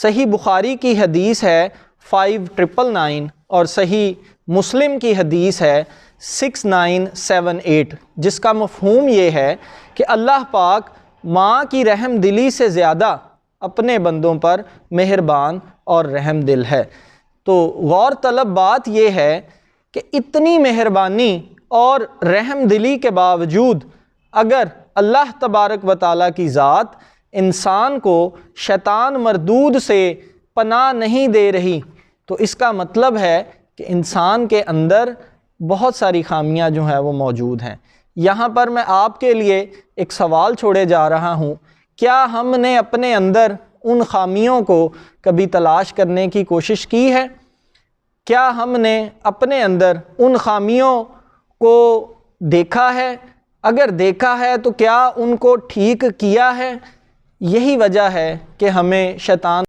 صحیح بخاری کی حدیث ہے 5999 اور صحیح مسلم کی حدیث ہے 6978، جس کا مفہوم یہ ہے کہ اللہ پاک ماں کی رحم دلی سے زیادہ اپنے بندوں پر مہربان اور رحم دل ہے۔ تو غور طلب بات یہ ہے کہ اتنی مہربانی اور رحم دلی کے باوجود اگر اللہ تبارک و تعالیٰ کی ذات انسان کو شیطان مردود سے پناہ نہیں دے رہی، تو اس کا مطلب ہے کہ انسان کے اندر بہت ساری خامیاں جو ہیں وہ موجود ہیں۔ یہاں پر میں آپ کے لیے ایک سوال چھوڑے جا رہا ہوں، کیا ہم نے اپنے اندر ان خامیوں کو کبھی تلاش کرنے کی کوشش کی ہے؟ کیا ہم نے اپنے اندر ان خامیوں کو دیکھا ہے؟ اگر دیکھا ہے تو کیا ان کو ٹھیک کیا ہے؟ یہی وجہ ہے کہ ہمیں شیطان